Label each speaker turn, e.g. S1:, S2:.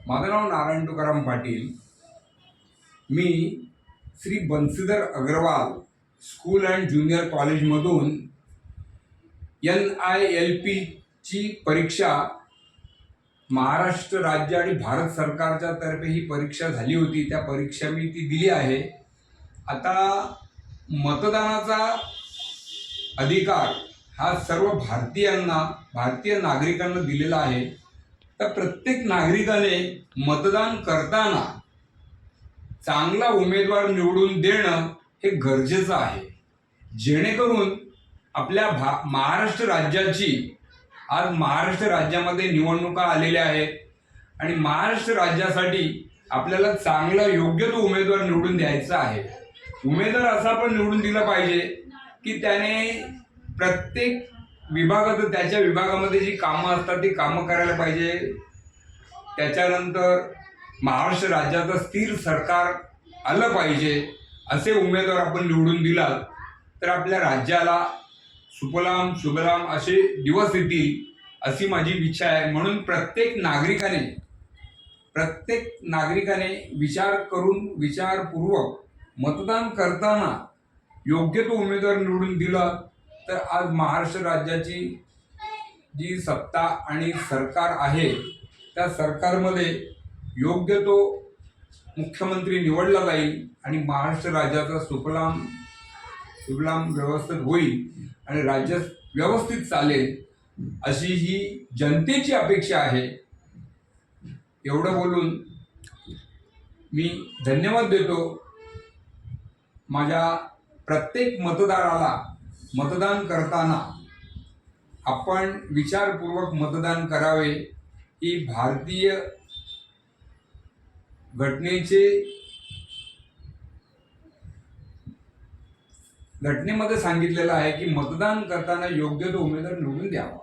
S1: माझं नाव नारायण तुकाराम पाटील। मी Shri Bansidhar Agrawal school and junior कॉलेजमधून NILP ची परीक्षा महाराष्ट्र राज्य आणि भारत सरकारच्या तर्फे ही परीक्षा झाली होती। त्या परीक्षा मी ती दिली आहे। आता मतदानाचा अधिकार हा सर्व भारतीय नागरिकांना दिलेला आहे। तर प्रत्येक नागरिकाने मतदान करताना चांगला उमेदवार निवडून देणं हे गरजेचं आहे, जेणेकरून आपल्या महाराष्ट्र राज्याची आज महाराष्ट्र राज्यामध्ये निवडणुका आलेल्या आहेत आणि महाराष्ट्र राज्यासाठी आपल्याला चांगला योग्य तो उमेदवार निवडून द्यायचा आहे। उमेदवार असा पण निवडून दिला पाहिजे की त्याने प्रत्येक विभागात त्याच्या विभागामध्ये जी कामं असतात ती कामं करायला पाहिजे। त्याच्यानंतर महाराष्ट्र राज्याचं स्थिर सरकार आलं पाहिजे। असे उमेदवार आपण निवडून दिला तर आपल्या राज्याला सुफलाम शुभलाम असे दिवस येतील अशी माझी इच्छा आहे। म्हणून प्रत्येक नागरिकाने विचारपूर्वक मतदान करताना योग्य तो उमेदवार निवडून दिला तर आज महाराष्ट्र राज्याची जी सत्ता आणि सरकार आहे त्या सरकारमध्ये योग्य तो मुख्यमंत्री निवडला जाईल आणि महाराष्ट्र राज्याचा सुफलाम व्यवस्थित होईल आणि राज्य व्यवस्थित चालेल अशी ही जनतेची अपेक्षा आहे। एवढं बोलून मी धन्यवाद देतो। माझ्या प्रत्येक मतदाराला मतदान करताना आपण विचारपूर्वक मतदान करावे ही भारतीय घटनेमध्ये सांगितलेलं आहे की मतदान करताना योग्य तो उमेदवार निवडून द्यावा।